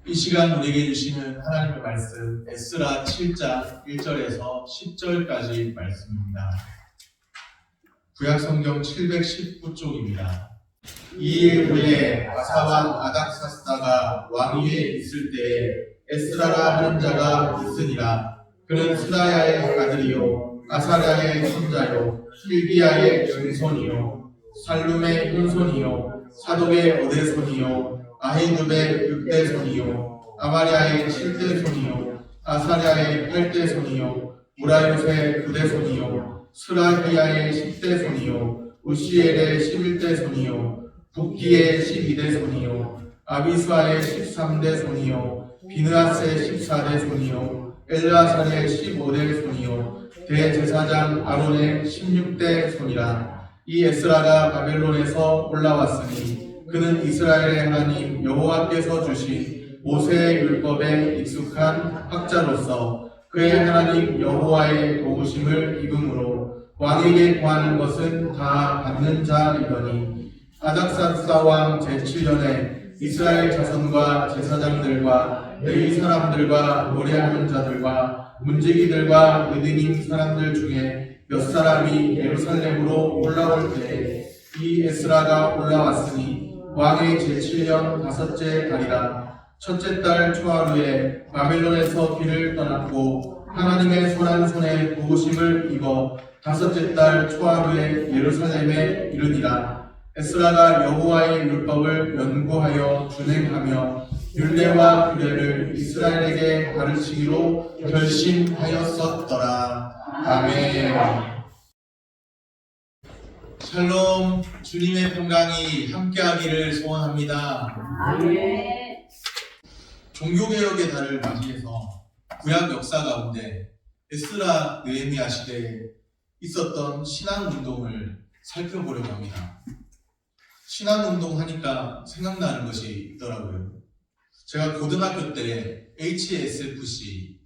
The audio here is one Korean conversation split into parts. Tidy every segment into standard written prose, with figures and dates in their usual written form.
이 시간 우리에게 주시는 하나님의 말씀 에스라 7장 1절에서 10절까지 말씀입니다. 구약성경 719쪽입니다. 이일 후에 아사왕 아닥사스다가 왕위에 있을 때에 에스라라 하는 자가 있으니라. 그는 스라야의 아들이요 아사랴의 손자요 hil기야의 증손이요 살룸의 hun손이요 사독의 어대손이요 아히두의 6대손이요 아마랴의 7대손이요 아사랴의 8대손이요 우라요의 9대손이요 스라히야의 10대손이요 우시엘의 11대손이요 북기의 12대손이요 아비스와의 13대손이요 비느하스의 14대손이요 엘라살의 15대손이요 대제사장 아론의 16대손이라. 이 에스라가 바벨론에서 올라왔으니 그는 이스라엘의 하나님 여호와께서 주신 모세의 율법에 익숙한 학자로서 그의 하나님 여호와의 도우심을 입음으로 왕에게 구하는 것은 다 받는 자이더니 아닥사스다 왕 제7년에 이스라엘 자손과 제사장들과 레위 사람들과 노래하는 자들과 문지기들과 느디님 사람들 중에 몇 사람이 예루살렘으로 올라올 때에 이 에스라가 올라왔으니 왕의 제7년 5째 달이라. 첫째 달 초하루에 바벨론에서 길을 떠났고 하나님의 손한 손에 도우심을 입어 5째 달 초하루에 예루살렘에 이르니라. 에스라가 여호와의 율법을 연구하여 준행하며 율례와 규례를 이스라엘에게 가르치기로 결심하였었더라. 아멘. 샬롬, 주님의 평강이 함께하기를 소원합니다. 아멘. 종교개혁의 달을 맞이해서 구약 역사 가운데 에스라 느헤미야 시대에 있었던 신앙운동을 살펴보려고 합니다. 신앙운동 하니까 생각나는 것이 있더라고요. 제가 고등학교 때 HSFC,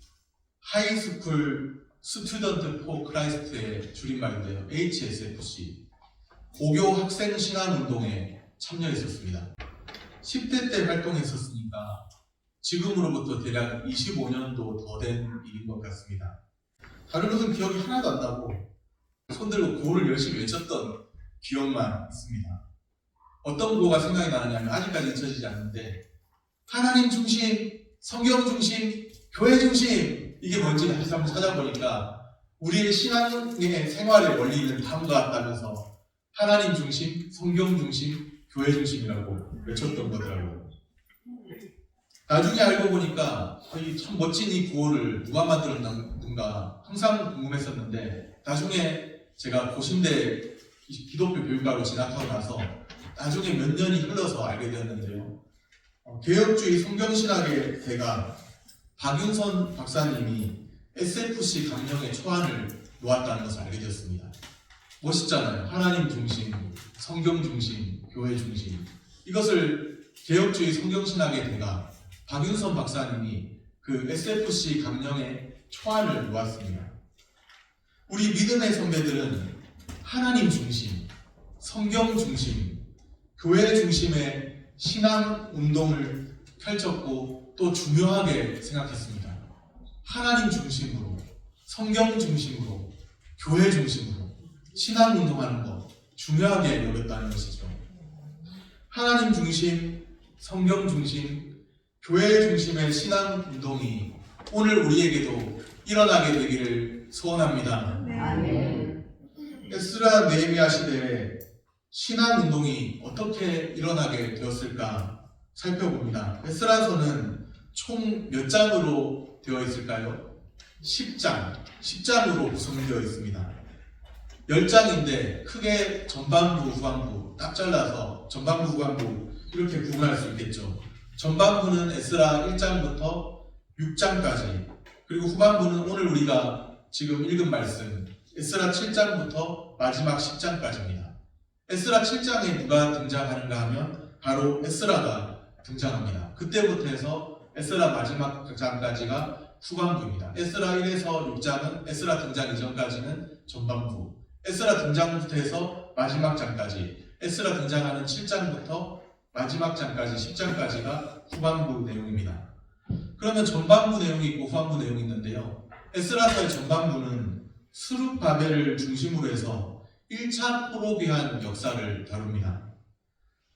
하이스쿨 스튜던트 포 크라이스트의 줄임말인데요. HSFC, 고교 학생 신앙운동에 참여했었습니다. 10대 때 활동했었으니까 지금으로부터 대략 25년도 더 된 일인 것 같습니다. 다른 것은 기억이 하나도 안 나고 손들고 구호를 열심히 외쳤던 기억만 있습니다. 어떤 구호가 생각이 나느냐면 아직까지 잊혀지지 않는데 하나님 중심, 성경 중심, 교회 중심, 이게 뭔지 다시 한번 찾아보니까 우리의 신앙의 생활의 원리는 다음과 같다면서 하나님 중심, 성경 중심, 교회 중심이라고 외쳤던 거더라고요. 나중에 알고 보니까 참 멋진 이 구호를 누가 만들었는가 항상 궁금했었는데 나중에 제가 고신대 기독교 교육과로 진학하고 나서 나중에 몇 년이 흘러서 알게 되었는데요. 개혁주의 성경신학의 대가 박윤선 박사님이 SFC 강령의 초안을 놓았다는 것을 알게 되었습니다. 멋있잖아요. 하나님 중심, 성경 중심, 교회 중심. 이것을 개혁주의 성경신학의 대가 박윤선 박사님이 그 SFC 강령의 초안을 놓았습니다. 우리 믿음의 선배들은 하나님 중심, 성경 중심, 교회 중심의 신앙 운동을 펼쳤고 또 중요하게 생각했습니다. 하나님 중심으로, 성경 중심으로, 교회 중심으로 신앙 운동하는 것 중요하게 여겼다는 것이죠. 하나님 중심, 성경 중심, 교회 중심의 신앙 운동이 오늘 우리에게도 일어나게 되기를 소원합니다. 아멘. 에스라 느헤미야 시대에 신앙 운동이 어떻게 일어나게 되었을까 살펴봅니다. 에스라서는 총 몇 장으로 되어 있을까요? 10장으로 구성되어 있습니다. 10장인데 크게 전반부, 후반부 딱 잘라서 전반부, 후반부 이렇게 구분할 수 있겠죠. 전반부는 에스라 1장부터 6장까지, 그리고 후반부는 오늘 우리가 지금 읽은 말씀 에스라 7장부터 마지막 10장까지입니다. 에스라 7장에 누가 등장하는가 하면 바로 에스라가 등장합니다. 그때부터 해서 에스라 마지막 장까지가 후반부입니다. 에스라 1에서 6장은 에스라 등장 이전까지는 전반부, 에스라 등장부터 해서 마지막 장까지, 에스라 등장하는 7장부터 마지막 장까지 10장까지가 후반부 내용입니다. 그러면 전반부 내용이 있고 후반부 내용이 있는데요. 에스라서의 전반부는 스룹바벨을 중심으로 해서 1차 포로기한 역사를 다룹니다.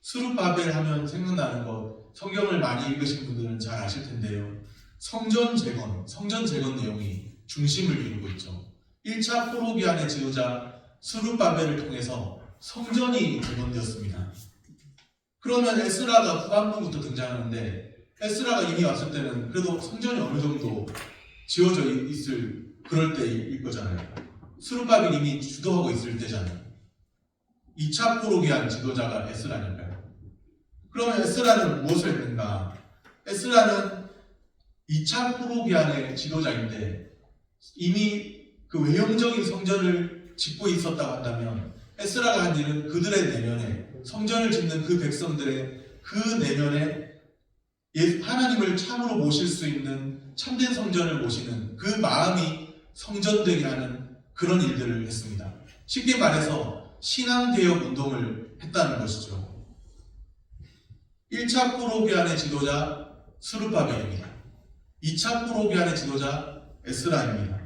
스룹바벨 하면 생각나는 것, 성경을 많이 읽으신 분들은 잘 아실 텐데요. 성전 재건 내용이 중심을 이루고 있죠. 1차 포로기한의 지도자 스룹바벨을 통해서 성전이 재건되었습니다. 그러면 에스라가 후반부부터 등장하는데 에스라가 이미 왔을 때는 그래도 성전이 어느 정도 지어져 있을 그럴 때일 거잖아요. 스룹바벨이 이미 주도하고 있을 때잖아요. 2차 포로기한 지도자가 에스라니까요. 그러면 에스라는 무엇을 했는가? 에스라는 2차 포로기한의 지도자인데 이미 그 외형적인 성전을 짓고 있었다고 한다면 에스라가 한 일은 그들의 내면에 성전을 짓는 그 백성들의 그 내면에 하나님을 참으로 모실 수 있는 참된 성전을 모시는 그 마음이 성전되게 하는 그런 일들을 했습니다. 쉽게 말해서 신앙개혁 운동을 했다는 것이죠. 1차 포로기한의 지도자 스룹바벨입니다. 2차 포로기한의 지도자 에스라입니다.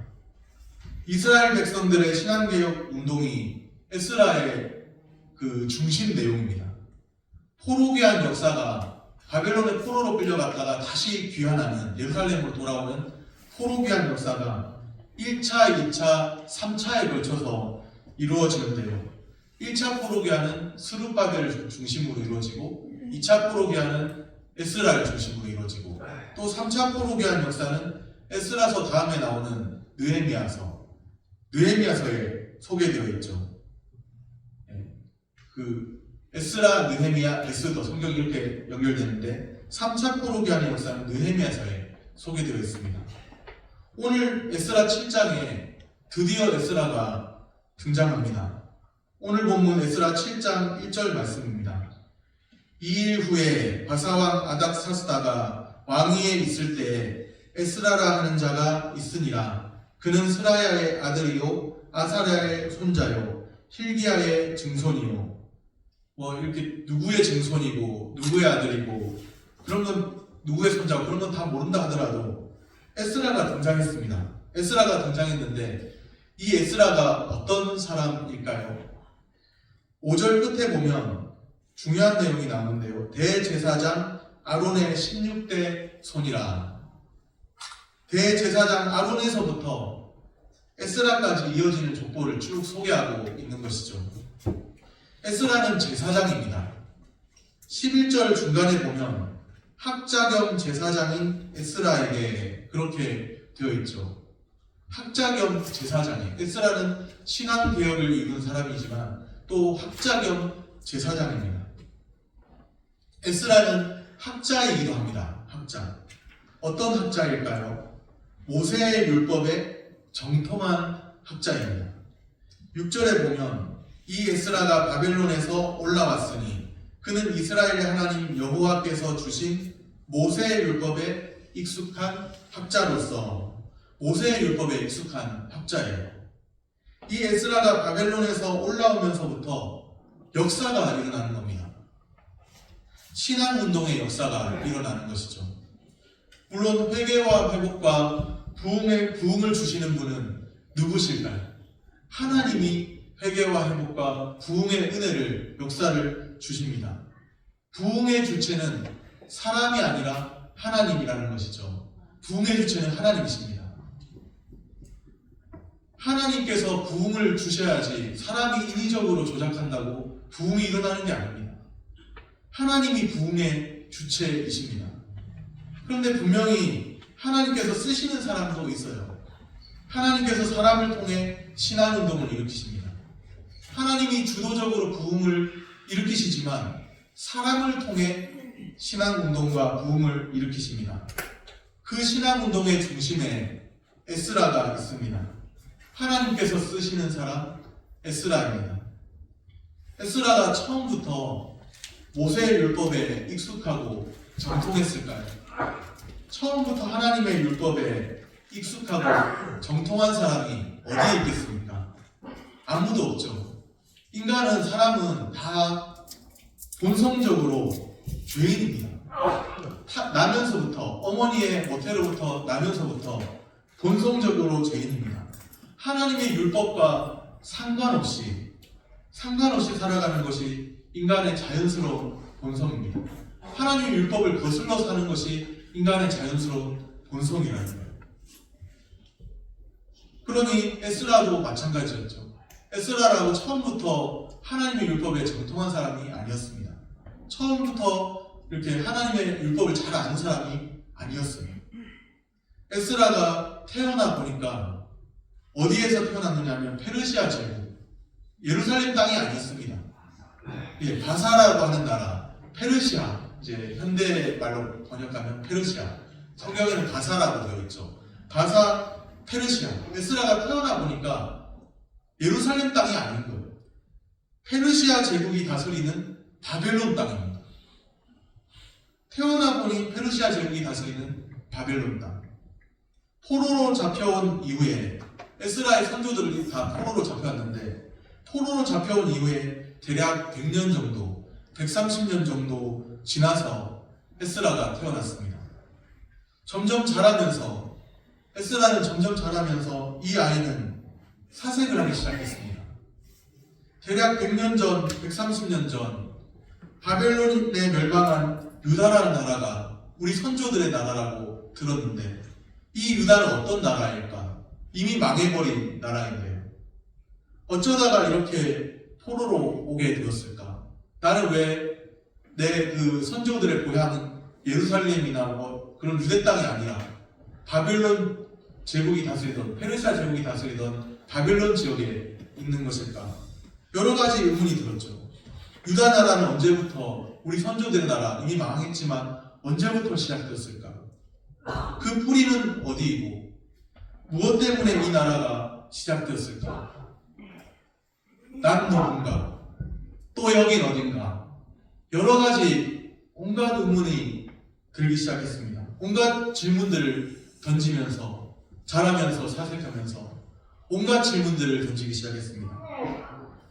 이스라엘 백성들의 신앙개혁 운동이 에스라의 그 중심 내용입니다. 포로기한 역사가 바벨론의 포로로 끌려갔다가 다시 귀환하는 예루살렘으로 돌아오는 포로기한 역사가 1차, 2차, 3차에 걸쳐서 이루어지는데요. 1차 포로기한은 스룹바벨을 중심으로 이루어지고 2차 포로기한은 에스라를 중심으로 이루어지고 또 3차 포로기한 역사는 에스라서 다음에 나오는 느헤미야서에 소개되어 있죠. 그 에스라, 느헤미야, 에스더 성경이 이렇게 연결되는데 3차 포로기한의 역사는 느헤미야서에 소개되어 있습니다. 오늘 에스라 7장에 드디어 에스라가 등장합니다. 오늘 본문 에스라 7장 1절 말씀입니다. 2일 후에 바사왕 아닥사스다가 왕위에 있을 때에 에스라라 하는 자가 있으니라. 그는 스라야의 아들이요 아사랴의 손자요 힐기야의 증손이요. 이렇게 누구의 증손이고 누구의 아들이고 그런 건 누구의 손자고 그런 건 다 모른다 하더라도 에스라가 등장했습니다. 에스라가 등장했는데 이 에스라가 어떤 사람일까요? 5절 끝에 보면 중요한 내용이 나오는데요. 대제사장 아론의 16대 손이라. 대제사장 아론에서부터 에스라까지 이어지는 족보를 쭉 소개하고 있는 것이죠. 에스라는 제사장입니다. 11절 중간에 보면 학자 겸 제사장인 에스라에게 그렇게 되어 있죠. 학자 겸 제사장이에요. 에스라는 신앙개혁을 이룬 사람이지만 또 학자 겸 제사장입니다. 에스라는 학자이기도 합니다. 학자. 어떤 학자일까요? 모세의 율법에 정통한 학자입니다. 6절에 보면 이 에스라가 바벨론에서 올라왔으니 그는 이스라엘의 하나님 여호와께서 주신 모세의 율법에 익숙한 학자로서 모세의 율법에 익숙한 학자예요. 이 에스라가 바벨론에서 올라오면서부터 역사가 일어나는 겁니다. 신앙운동의 역사가 일어나는 것이죠. 물론 회개와 회복과 부흥을 주시는 분은 누구실까요? 하나님이 회개와 회복과 부흥의 은혜를 역사를 주십니다. 부흥의 주체는 사람이 아니라 하나님이라는 것이죠. 부흥의 주체는 하나님이십니다. 하나님께서 부흥을 주셔야지 사람이 인위적으로 조작한다고 부흥이 일어나는 게 아닙니다. 하나님이 부흥의 주체이십니다. 그런데 분명히 하나님께서 쓰시는 사람도 있어요. 하나님께서 사람을 통해 신앙운동을 일으키십니다. 하나님이 주도적으로 부흥을 일으키시지만 사람을 통해 신앙운동과 부흥을 일으키십니다. 그 신앙운동의 중심에 에스라가 있습니다. 하나님께서 쓰시는 사람 에스라입니다. 에스라가 처음부터 모세의 율법에 익숙하고 정통했을까요? 처음부터 하나님의 율법에 익숙하고 정통한 사람이 어디에 있겠습니까? 아무도 없죠. 사람은 다 본성적으로 죄인입니다. 나면서부터 어머니의 모태로부터 나면서부터 본성적으로 죄인입니다. 하나님의 율법과 상관없이 살아가는 것이 인간의 자연스러운 본성입니다. 하나님의 율법을 거슬러 사는 것이 인간의 자연스러운 본성이라는 거예요. 그러니 에스라도 마찬가지였죠. 에스라라고 처음부터 하나님의 율법에 정통한 사람이 아니었습니다. 처음부터 이렇게 하나님의 율법을 잘 아는 사람이 아니었어요. 에스라가 태어나 보니까 어디에서 태어났느냐면 페르시아 제국, 예루살렘 땅이 아니었습니다. 예, 바사라고 하는 나라, 페르시아, 이제 현대 말로 번역하면 페르시아, 성경에는 바사라고 되어 있죠. 바사, 페르시아. 에스라가 태어나 보니까 예루살렘 땅이 아닌 거예요. 페르시아 제국이 다스리는 바벨론 땅입니다. 태어나 보니 페르시아 제국이 다스리는 바벨론 땅. 포로로 잡혀온 이후에 에스라의 선조들이 다 포로로 잡혀왔는데, 포로로 잡혀온 이후에 대략 100년 정도, 130년 정도 지나서 에스라가 태어났습니다. 점점 자라면서, 에스라는 점점 자라면서 이 아이는 사색을 하기 시작했습니다. 대략 100년 전, 130년 전 바벨론에 멸망한 유다라는 나라가 우리 선조들의 나라라고 들었는데, 이 유다는 어떤 나라일까? 이미 망해버린 나라인데요. 어쩌다가 이렇게 포로로 오게 되었을까? 나는 왜 내 그 선조들의 고향은 예루살렘이나 뭐 그런 유대 땅이 아니라 바벨론 제국이 다스리던, 페르시아 제국이 다스리던 바벨론 지역에 있는 것일까? 여러 가지 의문이 들었죠. 유다 나라는 언제부터, 우리 선조들의 나라 이미 망했지만 언제부터 시작되었을까? 그 뿌리는 어디이고 무엇 때문에 이 나라가 시작되었을까? 난 누군가? 또 여긴 어딘가? 여러 가지 온갖 의문이 들기 시작했습니다. 온갖 질문들을 던지면서, 자라면서, 사색하면서 온갖 질문들을 던지기 시작했습니다.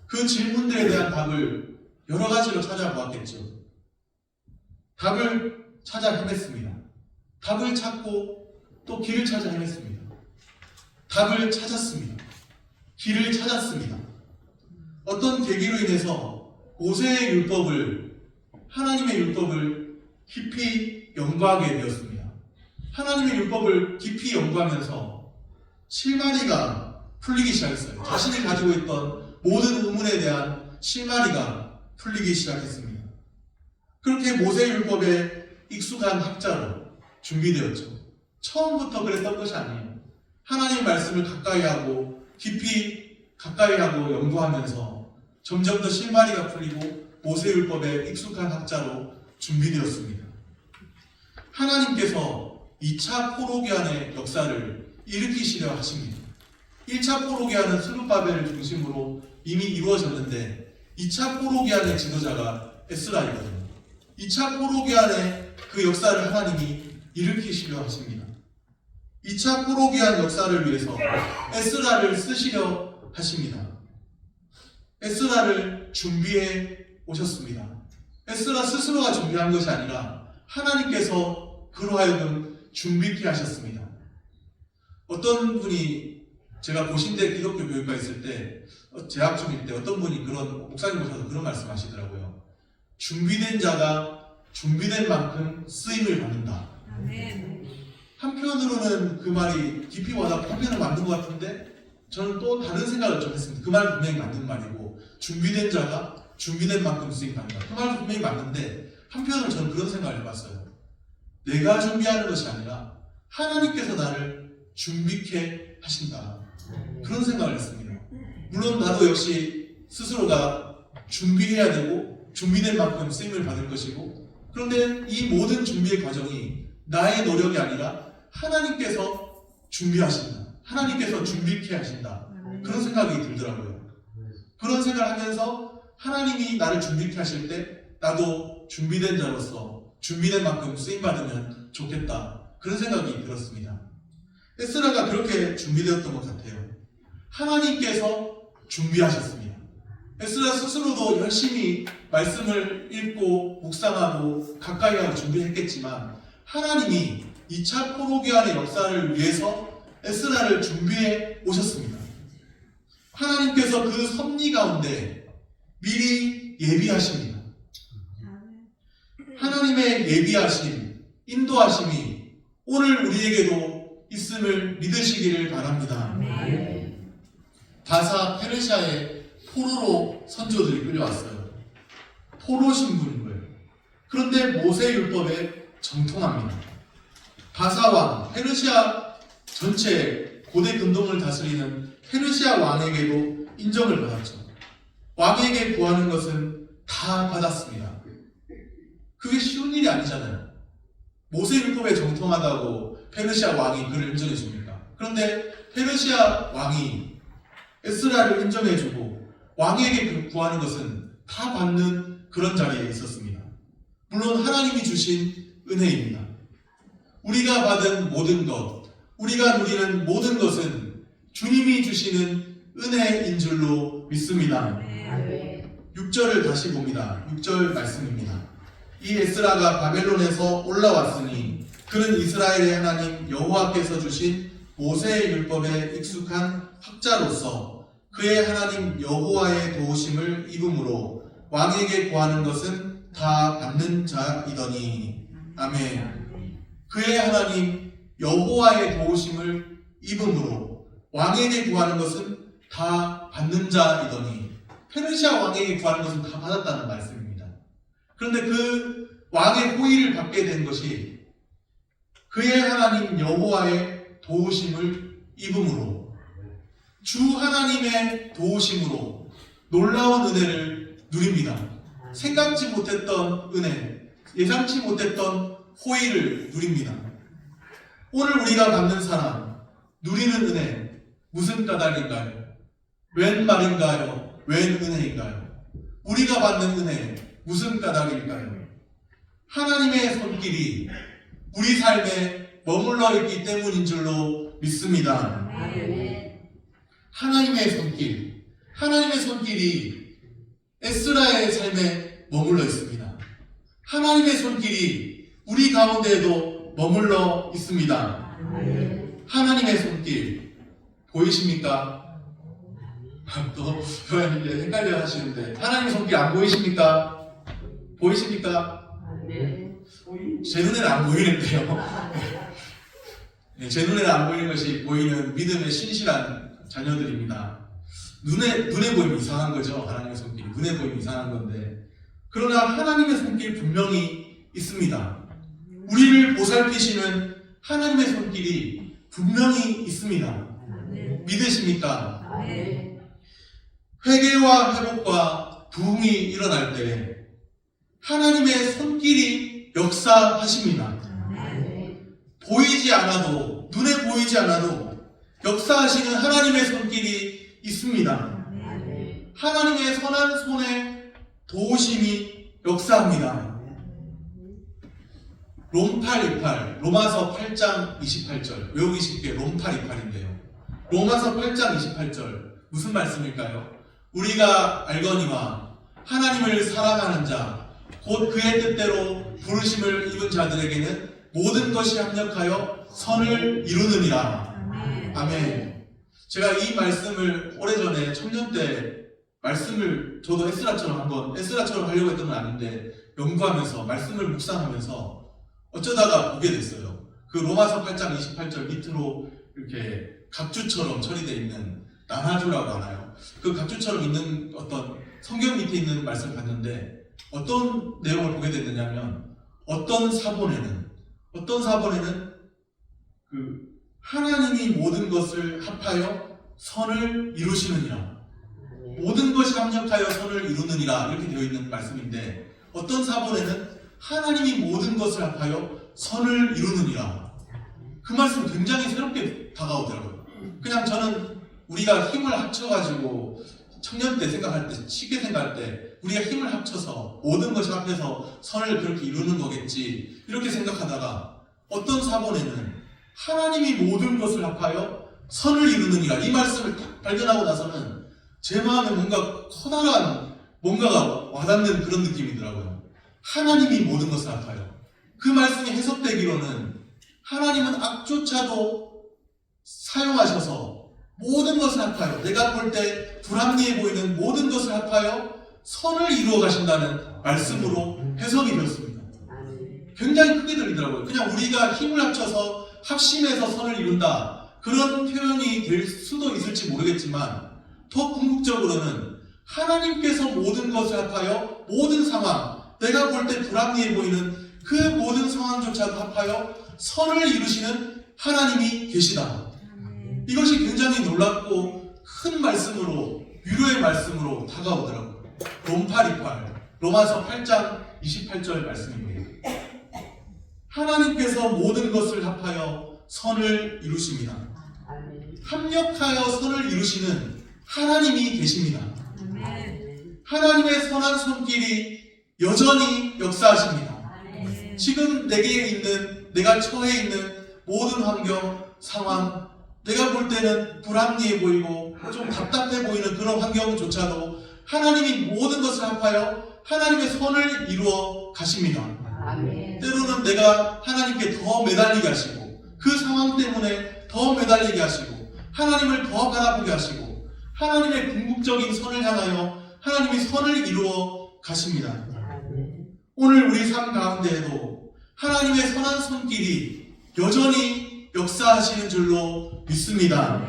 그 질문들에 대한 답을 여러 가지로 찾아보았겠죠. 답을 찾아 헤맸습니다. 답을 찾고 또 길을 찾아 헤맸습니다. 답을 찾았습니다. 길을 찾았습니다. 어떤 계기로 인해서 모세의 율법을, 하나님의 율법을 깊이 연구하게 되었습니다. 하나님의 율법을 깊이 연구하면서 실마리가 풀리기 시작했어요. 자신이 가지고 있던 모든 의문에 대한 실마리가 풀리기 시작했습니다. 그렇게 모세의 율법에 익숙한 학자로 준비되었죠. 처음부터 그랬던 것이 아니에요. 하나님의 말씀을 가까이 하고 깊이 가까이 하고 연구하면서 점점 더 실마리가 풀리고 모세율법에 익숙한 학자로 준비되었습니다. 하나님께서 2차 포로기한의 역사를 일으키시려 하십니다. 1차 포로기한은 스룹바벨을 중심으로 이미 이루어졌는데 2차 포로기한의 지도자가 에스라이거든요. 2차 포로기한의 그 역사를 하나님이 일으키시려 하십니다. 2차 포로기한 역사를 위해서 에스라를 쓰시려 하십니다. 에스라를 준비해 오셨습니다. 에스라 스스로가 준비한 것이 아니라 하나님께서 그로 하여금 준비케 하셨습니다. 어떤 분이, 제가 고신대 기독교 교육과 있을 때 재학 중일 때 어떤 분이, 그런 목사님 오셔서 그런 말씀하시더라고요. 준비된 자가 준비된 만큼 쓰임을 받는다. 한편으로는 그 말이 깊이 와닿고 한편은 맞는 것 같은데, 저는 또 다른 생각을 좀 했습니다. 그 말 분명히 맞는 말이고, 준비된 자가 준비된 만큼 쓰임 받는다. 그 말도 분명히 맞는데, 한편으로 저는 그런 생각을 해봤어요. 내가 준비하는 것이 아니라 하나님께서 나를 준비케 하신다. 그런 생각을 했습니다. 물론 나도 역시 스스로가 준비해야 되고 준비된 만큼 쓰임을 받을 것이고, 그런데 이 모든 준비의 과정이 나의 노력이 아니라 하나님께서 준비하신다. 하나님께서 준비케 하신다. 그런 생각이 들더라고요. 그런 생각을 하면서 하나님이 나를 준비케 하실 때 나도 준비된 자로서 준비된 만큼 쓰임받으면 좋겠다. 그런 생각이 들었습니다. 에스라가 그렇게 준비되었던 것 같아요. 하나님께서 준비하셨습니다. 에스라 스스로도 열심히 말씀을 읽고 묵상하고 가까이 하고 준비했겠지만 하나님이 2차 포로기환의 역사를 위해서 에스라를 준비해 오셨습니다. 하나님께서 그 섭리 가운데 미리 예비하십니다. 하나님의 예비하심, 인도하심이 오늘 우리에게도 있음을 믿으시기를 바랍니다. 바사 페르시아의 포로로 선조들이 끌려왔어요. 포로 신분인 거예요. 그런데 모세 율법에 정통합니다. 바사왕, 페르시아 전체 고대 근동을 다스리는 페르시아 왕에게도 인정을 받았죠. 왕에게 구하는 것은 다 받았습니다. 그게 쉬운 일이 아니잖아요. 모세 율법에 정통하다고 페르시아 왕이 그를 인정해 줍니까? 그런데 페르시아 왕이 에스라를 인정해주고 왕에게 구하는 것은 다 받는 그런 자리에 있었습니다. 물론 하나님이 주신 은혜입니다. 우리가 받은 모든 것, 우리가 누리는 모든 것은 주님이 주시는 은혜인 줄로 믿습니다. 6절을 다시 봅니다. 6절 말씀입니다. 이 에스라가 바벨론에서 올라왔으니 그는 이스라엘의 하나님 여호와께서 주신 모세의 율법에 익숙한 학자로서 그의 하나님 여호와의 도우심을 입음으로 왕에게 구하는 것은 다 받는 자이더니. 아멘. 그의 하나님 여호와의 도우심을 입음으로 왕에게 구하는 것은 다 받는 자이더니. 페르시아 왕에게 구하는 것은 다 받았다는 말씀입니다. 그런데 그 왕의 호의를 받게 된 것이 그의 하나님 여호와의 도우심을 입음으로, 주 하나님의 도우심으로 놀라운 은혜를 누립니다. 생각지 못했던 은혜, 예상치 못했던 호의를 누립니다. 오늘 우리가 받는 사랑, 누리는 은혜, 무슨 까닭인가요? 웬 말인가요? 웬 은혜인가요? 우리가 받는 은혜, 무슨 까닭일까요? 하나님의 손길이 우리 삶에 머물러 있기 때문인 줄로 믿습니다. 하나님의 손길이 에스라의 삶에 머물러 있습니다. 하나님의 손길이 우리 가운데에도 머물러 있습니다. 하나님의 손길 보이십니까? 또 이제 헷갈려 하시는데 하나님의 손길 안 보이십니까? 보이십니까? 제 눈에는 안 보이는데요. 제 눈에는 안 보이는 것이 보이는 믿음의 신실한 자녀들입니다. 눈에 보이면 이상한 거죠. 하나님의 손길. 눈에 보이면 이상한 건데. 그러나 하나님의 손길 분명히 있습니다. 우리를 보살피시는 하나님의 손길이 분명히 있습니다. 믿으십니까? 회개와 회복과 부흥이 일어날 때 하나님의 손길이 역사하십니다. 보이지 않아도, 눈에 보이지 않아도 역사하시는 하나님의 손길이 있습니다. 하나님의 선한 손에 도우심이 역사합니다. 롬828, 로마서 8장 28절, 외우기 쉽게 롬828인데요. 로마서 8장 28절, 무슨 말씀일까요? 우리가 알거니와 하나님을 사랑하는 자, 곧 그의 뜻대로 부르심을 입은 자들에게는 모든 것이 합력하여 선을 이루느니라. 아멘. 제가 이 말씀을 오래전에 청년 때 말씀을 저도 에스라처럼 하려고 했던 건 아닌데 연구하면서 말씀을 묵상하면서 어쩌다가 보게 됐어요. 그 로마서 8장 28절 밑으로 이렇게 각주처럼 처리되어 있는 나나주라고 하나요? 그 각주처럼 있는 어떤 성경 밑에 있는 말씀을 봤는데 어떤 내용을 보게 됐느냐면 어떤 사본에는 그 하나님이 모든 것을 합하여 선을 이루시느니라, 모든 것이 합력하여 선을 이루느니라 이렇게 되어 있는 말씀인데 어떤 사본에는 하나님이 모든 것을 합하여 선을 이루느니라. 그 말씀이 굉장히 새롭게 다가오더라고요. 그냥 저는 우리가 힘을 합쳐가지고 청년 때 생각할 때, 쉽게 생각할 때 우리가 힘을 합쳐서 모든 것이 합해서 선을 그렇게 이루는 거겠지 이렇게 생각하다가 어떤 사본에는 하나님이 모든 것을 합하여 선을 이루느니라 이 말씀을 딱 발견하고 나서는 제 마음에 뭔가 커다란 뭔가가 와닿는 그런 느낌이더라고요. 하나님이 모든 것을 아파요. 그 말씀이 해석되기로는 하나님은 악조차도 사용하셔서 모든 것을 합하여 내가 볼 때 불합리해 보이는 모든 것을 합하여 선을 이루어 가신다는 말씀으로 해석이 되었습니다. 굉장히 크게 들리더라고요. 그냥 우리가 힘을 합쳐서 합심해서 선을 이룬다, 그런 표현이 될 수도 있을지 모르겠지만 더 궁극적으로는 하나님께서 모든 것을 합하여 모든 상황, 내가 볼 때 불합리해 보이는 그 모든 상황조차도 합하여 선을 이루시는 하나님이 계시다. 이것이 굉장히 놀랍고 큰 말씀으로, 위로의 말씀으로 다가오더라고요. 롬 8:28, 로마서 8장 28절 말씀입니다. 하나님께서 모든 것을 합하여 선을 이루십니다. 합력하여 선을 이루시는 하나님이 계십니다. 하나님의 선한 손길이 여전히 역사하십니다. 지금 내게 있는, 내가 처해 있는 모든 환경, 상황, 내가 볼 때는 불합리해 보이고 좀 답답해 보이는 그런 환경조차도 하나님이 모든 것을 합하여 하나님의 선을 이루어 가십니다. 때로는 내가 하나님께 더 매달리게 하시고 그 상황 때문에 더 매달리게 하시고 하나님을 더 바라보게 하시고 하나님의 궁극적인 선을 향하여 하나님이 선을 이루어 가십니다. 오늘 우리 삶 가운데에도 하나님의 선한 손길이 여전히 역사하시는 줄로 믿습니다.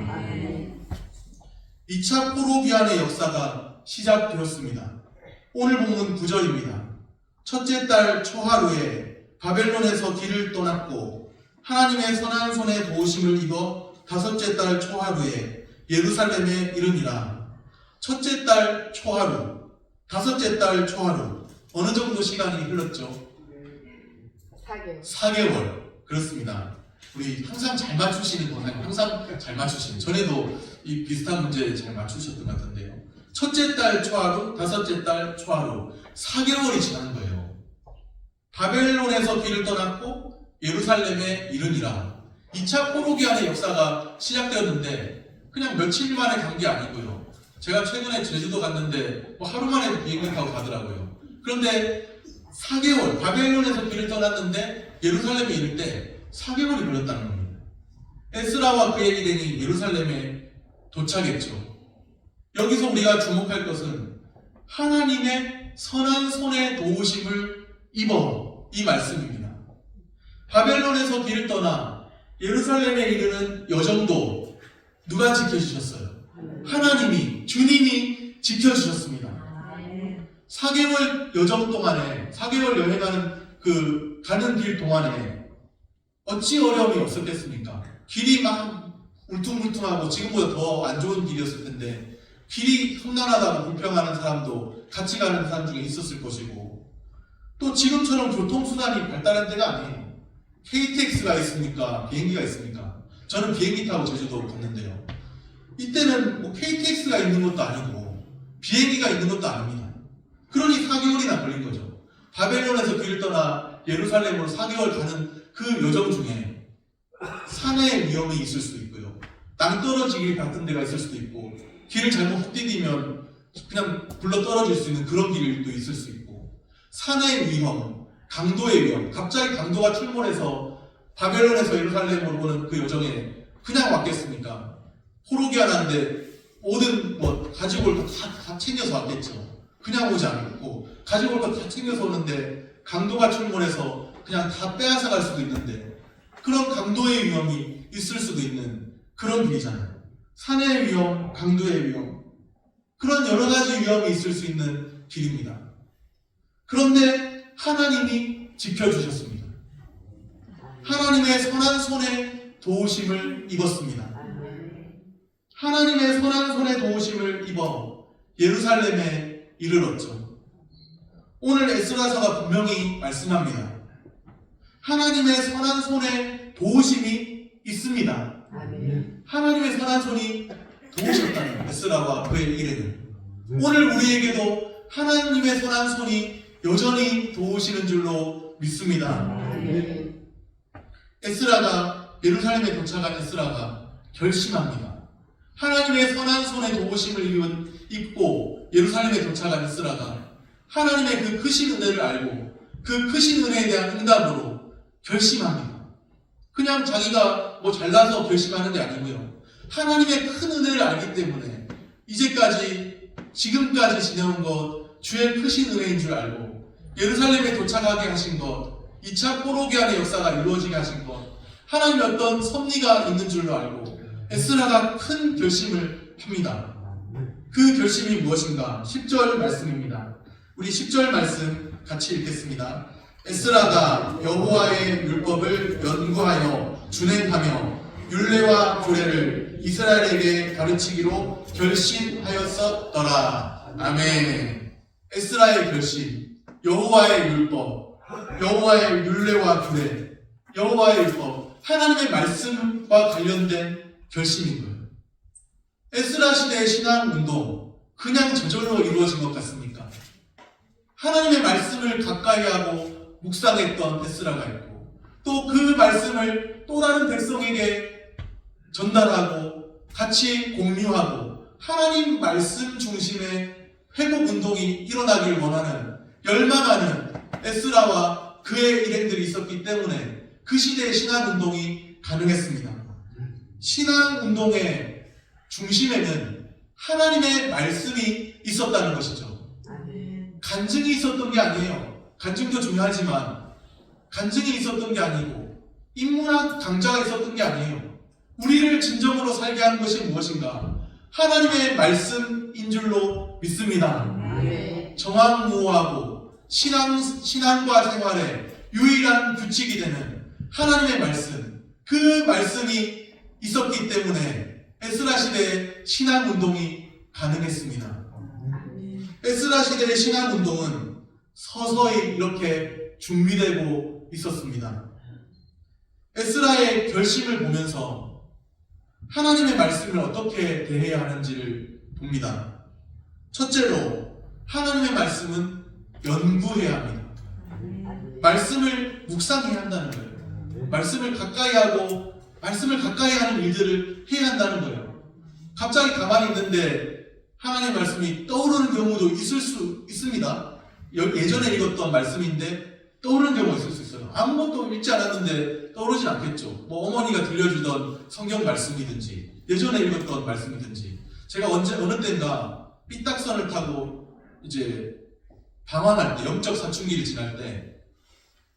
2차 포로기환의 역사가 시작되었습니다. 오늘 본문 9절입니다. 첫째 달 초하루에 바벨론에서 길을 떠났고 하나님의 선한 손의 도우심을 입어 다섯째 달 초하루에 예루살렘에 이르니라. 첫째 달 초하루, 다섯째 달 초하루, 어느 정도 시간이 흘렀죠? 4개월. 그렇습니다. 우리 항상 잘 맞추시는 거, 항상 잘 맞추시는, 전에도 이 비슷한 문제 잘 맞추셨던 것 같은데요. 첫째 달 초하루, 다섯째 달 초하루, 4개월이 지난 거예요. 바벨론에서 길을 떠났고 예루살렘에 이르니라. 2차 포로기환의 역사가 시작되었는데 그냥 며칠 만에 간 게 아니고요. 제가 최근에 제주도 갔는데 뭐 하루 만에 비행기 타고 가더라고요. 그런데 4개월, 바벨론에서 길을 떠났는데 예루살렘에 이를 때 4개월이 걸렸다는 겁니다. 에스라와 그의 일행이 예루살렘에 도착했죠. 여기서 우리가 주목할 것은 하나님의 선한 손의 도우심을 입어, 이 말씀입니다. 바벨론에서 길을 떠나 예루살렘에 이르는 여정도 누가 지켜주셨어요? 하나님이, 주님이 지켜주셨습니다. 4개월 여정 동안에, 4개월 여행하는 그 가는 길 동안에 어찌 어려움이 없었겠습니까? 길이 막 울퉁불퉁하고 지금보다 더 안 좋은 길이었을 텐데 길이 험난하다고 불평하는 사람도 같이 가는 사람 중에 있었을 것이고, 또 지금처럼 교통수단이 발달한 때가 아니에요. KTX가 있습니까? 비행기가 있습니까? 저는 비행기 타고 제주도 갔는데요. 이때는 뭐 KTX가 있는 것도 아니고 비행기가 있는 것도 아닙니다. 그러니 4개월이나 걸린 거죠. 바벨론에서 길을 떠나 예루살렘으로 4개월 가는 그 여정 중에 산의 위험이 있을 수도 있고요. 낭떠러지기 같은 데가 있을 수도 있고, 길을 잘못 헛디디면 그냥 굴러 떨어질 수 있는 그런 길도 있을 수 있고, 산의 위험, 강도의 위험, 갑자기 강도가 출몰해서 바벨론에서 예루살렘으로 오는 그 여정에 그냥 왔겠습니까? 포로기환 하는데 모든 뭐 가지고 올 거 다 챙겨서 왔겠죠. 그냥 오지 않고 가지고 올 거 다 챙겨서 오는데 강도가 출몰해서 그냥 다 빼앗아 갈 수도 있는데, 그런 강도의 위험이 있을 수도 있는 그런 길이잖아요. 산의 위험, 강도의 위험, 그런 여러 가지 위험이 있을 수 있는 길입니다. 그런데 하나님이 지켜주셨습니다. 하나님의 선한 손에 도우심을 입었습니다. 하나님의 선한 손에 도우심을 입어 예루살렘에 이르렀죠. 오늘 에스라서가 분명히 말씀합니다. 하나님의 선한 손에 도우심이 있습니다. 하나님의 선한 손이 도우셨다는 에스라와 그의 일행을. 오늘 우리에게도 하나님의 선한 손이 여전히 도우시는 줄로 믿습니다. 에스라가, 예루살렘에 도착한 에스라가 결심합니다. 하나님의 선한 손에 도우심을 입은 입고 예루살렘에 도착한 에스라가 하나님의 그 크신 은혜를 알고 그 크신 은혜에 대한 응답으로 결심합니다. 그냥 자기가 뭐 잘나서 결심하는 게 아니고요. 하나님의 큰 은혜를 알기 때문에 지금까지 지내온 것 주의 크신 은혜인 줄 알고 예루살렘에 도착하게 하신 것, 2차 포로기한의 역사가 이루어지게 하신 것, 하나님의 어떤 섭리가 있는 줄로 알고 에스라가 큰 결심을 합니다. 그 결심이 무엇인가? 10절 말씀입니다. 우리 10절 말씀 같이 읽겠습니다. 에스라가 여호와의 율법을 연구하여 준행하며 율례와 규례를 이스라엘에게 가르치기로 결심하였었더라. 아멘. 에스라의 결심, 여호와의 율법, 여호와의 율례와 규례, 여호와의 율법, 하나님의 말씀과 관련된 결심인 거예요. 에스라 시대의 신앙운동, 그냥 저절로 이루어진 것 같습니까? 하나님의 말씀을 가까이 하고 묵상했던 에스라가 있고, 또 그 말씀을 또 다른 백성에게 전달하고 같이 공유하고 하나님 말씀 중심의 회복운동이 일어나길 원하는, 열망하는 에스라와 그의 일행들이 있었기 때문에 그 시대의 신앙운동이 가능했습니다. 신앙운동의 중심에는 하나님의 말씀이 있었다는 것이죠. 간증이 있었던 게 아니에요. 간증도 중요하지만 간증이 있었던 게 아니고 인문학 강좌가 있었던 게 아니에요. 우리를 진정으로 살게 하는 것이 무엇인가? 하나님의 말씀인 줄로 믿습니다. 정황무호하고 신앙과 생활의 유일한 규칙이 되는 하나님의 말씀, 그 말씀이 있었기 때문에 에스라 시대의 신앙운동이 가능했습니다. 에스라 시대의 신앙운동은 서서히 이렇게 준비되고 있었습니다. 에스라의 결심을 보면서 하나님의 말씀을 어떻게 대해야 하는지를 봅니다. 첫째로 하나님의 말씀은 연구해야 합니다. 말씀을 묵상해야 한다는 거예요. 말씀을 가까이 하고 말씀을 가까이 하는 일들을 해야 한다는 거예요. 갑자기 가만히 있는데 하나님의 말씀이 떠오르는 경우도 있을 수 있습니다. 예전에 읽었던 말씀인데 떠오르는 경우가 있을 수 있어요. 아무것도 읽지 않았는데 떠오르진 않겠죠. 뭐 어머니가 들려주던 성경 말씀이든지 예전에 읽었던 말씀이든지. 제가 어느 때인가 삐딱선을 타고 이제 방황할 때, 영적 사춘기를 지날 때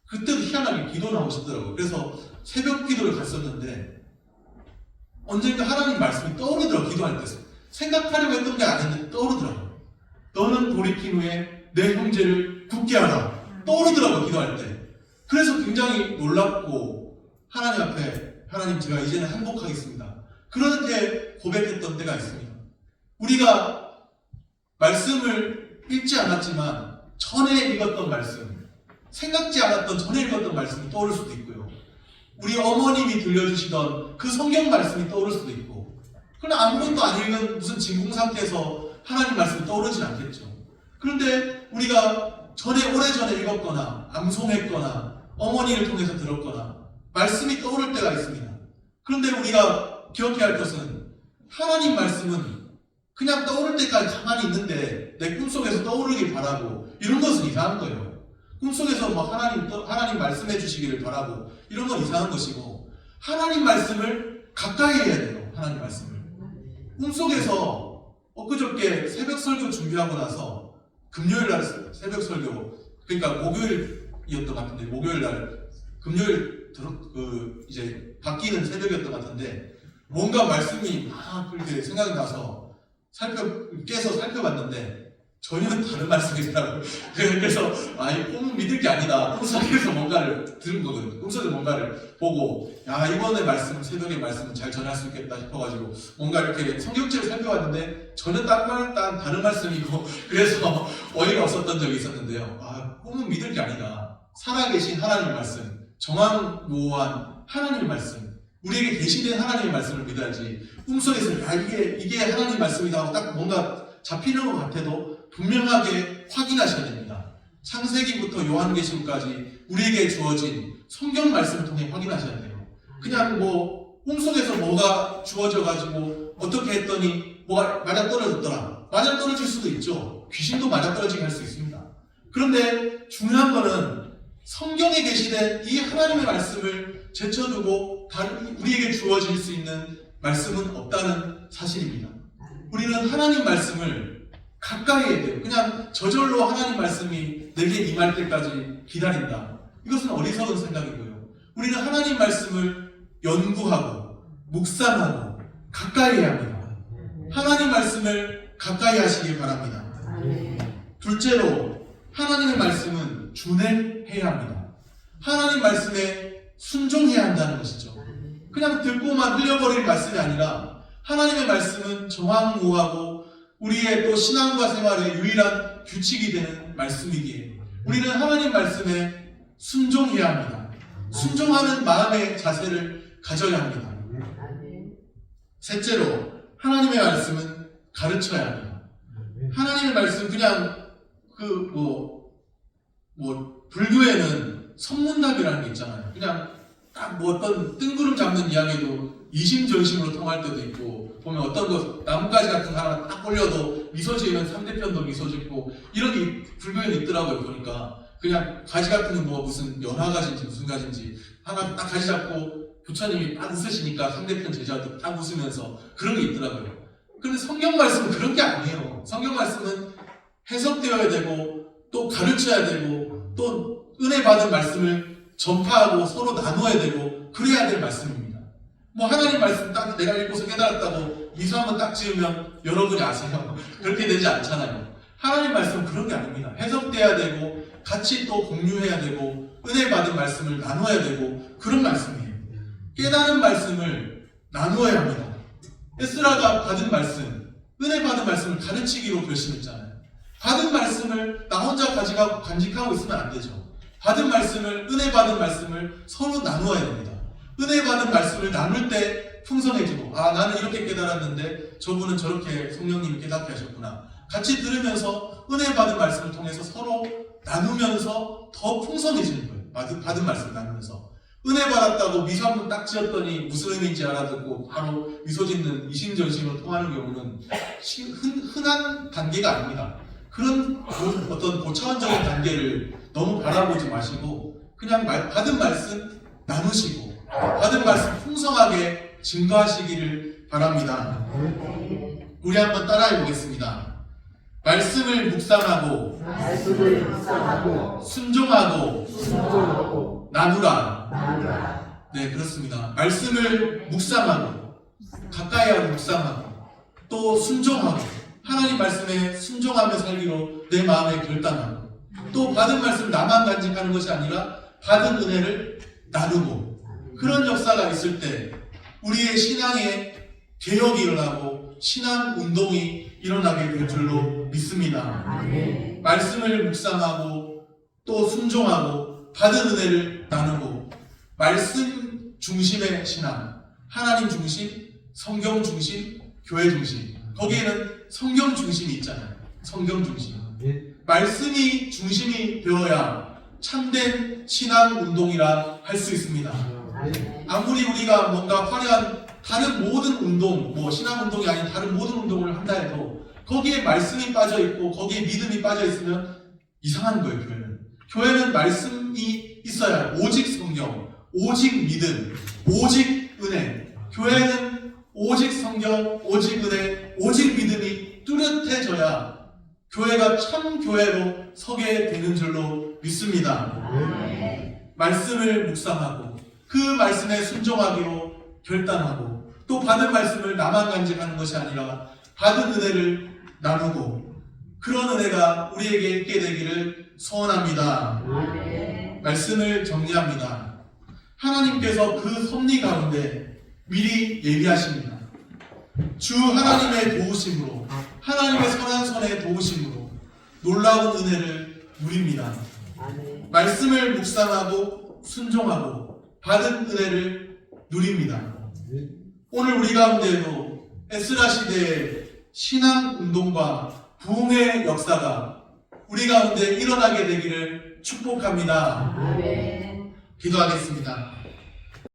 그때도 희한하게 기도를 하고 싶더라고요. 그래서 새벽 기도를 갔었는데 언젠가 하나님 말씀이 떠오르더라고요. 기도할 때 생각하려고 했던 게 아닌데 떠오르더라고요. 너는 돌이킨 후에 내 형제를 굳게 하라. 떠오르더라고요. 기도할 때. 그래서 굉장히 놀랍고 하나님 앞에, 하나님 제가 이제는 행복하겠습니다, 그렇게 고백했던 때가 있습니다. 우리가 말씀을 읽지 않았지만 전에 읽었던 말씀, 생각지 않았던 전에 읽었던 말씀이 떠오를 수도 있고요. 우리 어머님이 들려주시던 그 성경 말씀이 떠오를 수도 있고, 그러나 아무것도 안 읽은 무슨 진공 상태에서 하나님 말씀이 떠오르진 않겠죠. 그런데 우리가 오래전에 읽었거나 암송했거나 어머니를 통해서 들었거나 말씀이 떠오를 때가 있습니다. 그런데 우리가 기억해야 할 것은 하나님 말씀은 그냥 떠오를 때까지 가만히 있는데 내 꿈속에서 떠오르길 바라고 이런 것은 이상한 거예요. 꿈속에서 뭐 하나님 말씀해 주시기를 바라고 이런 건 이상한 것이고, 하나님 말씀을 가까이 해야 돼요. 하나님 말씀을. 꿈속에서 엊그저께 새벽 설교 준비하고 나서 금요일 날 새벽 설교, 그러니까 목요일이었던 것 같은데, 목요일 날 금요일 이제 바뀌는 새벽이었던 것 같은데 뭔가 말씀이 막 그렇게 생각이 나서 깨서 살펴봤는데 전혀 다른 말씀이더라고요. 그래서 이 꿈은 믿을 게 아니다. 꿈속에서 뭔가를 들은 거거든요. 꿈속에서 뭔가를 보고 이번에 말씀, 새벽의 말씀은 잘 전할 수 있겠다 싶어가지고 뭔가 이렇게 성경책을 살펴봤는데 전혀 다른 말씀이고, 그래서 어이가 없었던 적이 있었는데요. 꿈은 믿을 게 아니다. 살아계신 하나님의 말씀, 정황무호한 하나님의 말씀, 우리에게 계시된 하나님의 말씀을 믿어야지, 꿈속에서 이게 하나님의 말씀이다 하고 딱 뭔가 잡히는 것 같아도 분명하게 확인하셔야 됩니다. 창세기부터 요한계시록까지 우리에게 주어진 성경 말씀을 통해 확인하셔야 돼요. 그냥 뭐 꿈속에서 뭐가 주어져 가지고 어떻게 했더니 뭐가 맞아 떨어졌더라, 맞아떨어질 수도 있죠. 귀신도 맞아떨어지게 할 수 있습니다. 그런데 중요한 거는 성경에 계시된 이 하나님의 말씀을 제쳐두고 우리에게 주어질 수 있는 말씀은 없다는 사실입니다. 우리는 하나님 말씀을 가까이 해야 돼요. 그냥 저절로 하나님 말씀이 내게 임할 때까지 기다린다. 이것은 어리석은 생각이고요. 우리는 하나님 말씀을 연구하고 묵상하고 가까이 해야 합니다. 하나님 말씀을 가까이 하시기 바랍니다. 둘째로 하나님의 말씀은 준행해야 합니다. 하나님 말씀에 순종해야 한다는 것이죠. 그냥 듣고만 흘려버릴 말씀이 아니라 하나님의 말씀은 정황무하고 우리의 또 신앙과 생활의 유일한 규칙이 되는 말씀이기에 우리는 하나님 말씀에 순종해야 합니다. 순종하는 마음의 자세를 가져야 합니다. 셋째로 하나님의 말씀은 가르쳐야 합니다. 하나님의 말씀 그냥 불교에는 선문답이라는 게 있잖아요. 그냥 딱 어떤 뜬구름 잡는 이야기도 이심전심으로 통할 때도 있고 보면 어떤 거 나뭇가지 같은 거 하나 딱 올려도 미소 지으면 상대편도 미소 짓고 이런 게 불교에는 있더라고요. 보니까 그냥 가지 같은 거 무슨 연화가지인지 무슨 가지인지 하나 딱 가지 잡고 부처님이 딱 웃으시니까 상대편 제자도 딱 웃으면서 그런 게 있더라고요. 그런데 성경 말씀은 그런 게 아니에요. 성경 말씀은 해석되어야 되고 또 가르쳐야 되고 또 은혜 받은 말씀을 전파하고 서로 나누어야 되고 그래야 될 말씀입니다. 하나님 말씀 딱 내가 읽고서 깨달았다고 미소 한번 딱 지으면 여러분이 아세요. 그렇게 되지 않잖아요. 하나님 말씀은 그런 게 아닙니다. 해석돼야 되고 같이 또 공유해야 되고 은혜 받은 말씀을 나누어야 되고 그런 말씀이에요. 깨달은 말씀을 나누어야 합니다. 에스라가 받은 말씀, 은혜 받은 말씀을 가르치기로 결심했잖아요. 받은 말씀을 나 혼자 간직하고 있으면 안 되죠. 받은 말씀을, 은혜 받은 말씀을 서로 나누어야 됩니다. 은혜 받은 말씀을 나눌 때 풍성해지고 나는 이렇게 깨달았는데 저분은 저렇게 성령님이 깨닫게 하셨구나. 같이 들으면서 은혜 받은 말씀을 통해서 서로 나누면서 더 풍성해지는 거예요. 받은 말씀을 나누면서. 은혜 받았다고 미소 한번 딱 지었더니 무슨 의미인지 알아듣고 바로 미소 짓는 이심전심으로 통하는 경우는 흔한 단계가 아닙니다. 그런 어떤 고차원적인 단계를 너무 바라보지 마시고 그냥 받은 말씀 나누시고 받은 말씀 풍성하게 증거하시기를 바랍니다. 우리 한번 따라해 보겠습니다. 말씀을 묵상하고 순종하고 나누라. 네, 그렇습니다. 말씀을 묵상하고 가까이 하고 묵상하고 또 순종하고 하나님 말씀에 순종하며 살기로 내 마음에 결단하고 또 받은 말씀 나만 간직하는 것이 아니라 받은 은혜를 나누고 그런 역사가 있을 때 우리의 신앙에 개혁이 일어나고 신앙 운동이 일어나게 될 줄로 믿습니다. 말씀을 묵상하고 또 순종하고 받은 은혜를 나누고 말씀 중심의 신앙, 하나님 중심, 성경 중심, 교회 중심. 거기에는 성경 중심이 있잖아요. 성경 중심. 말씀이 중심이 되어야 참된 신앙 운동이라 할 수 있습니다. 아무리 우리가 뭔가 화려한 다른 모든 운동, 신앙 운동이 아닌 다른 모든 운동을 한다 해도 거기에 말씀이 빠져 있고 거기에 믿음이 빠져 있으면 이상한 거예요. 교회는 말씀이 있어야 오직 성경, 오직 믿음, 오직 은혜. 교회는 오직 성경, 오직 은혜, 오직 믿음이 뚜렷해져야 교회가 참 교회로 서게 되는 줄로 믿습니다. 말씀을 묵상하고 그 말씀에 순종하기로 결단하고 또 받은 말씀을 나만 간직하는 것이 아니라 받은 은혜를 나누고 그런 은혜가 우리에게 있게 되기를 소원합니다. 말씀을 정리합니다. 하나님께서 그 섭리 가운데 미리 예비하십니다. 주 하나님의 도우심으로 하나님의 선한 손의 도우심으로 놀라운 은혜를 누립니다. 말씀을 묵상하고 순종하고 받은 은혜를 누립니다. 오늘 우리 가운데에도 에스라 시대의 신앙 운동과 부흥의 역사가 우리 가운데 일어나게 되기를 축복합니다. 기도하겠습니다.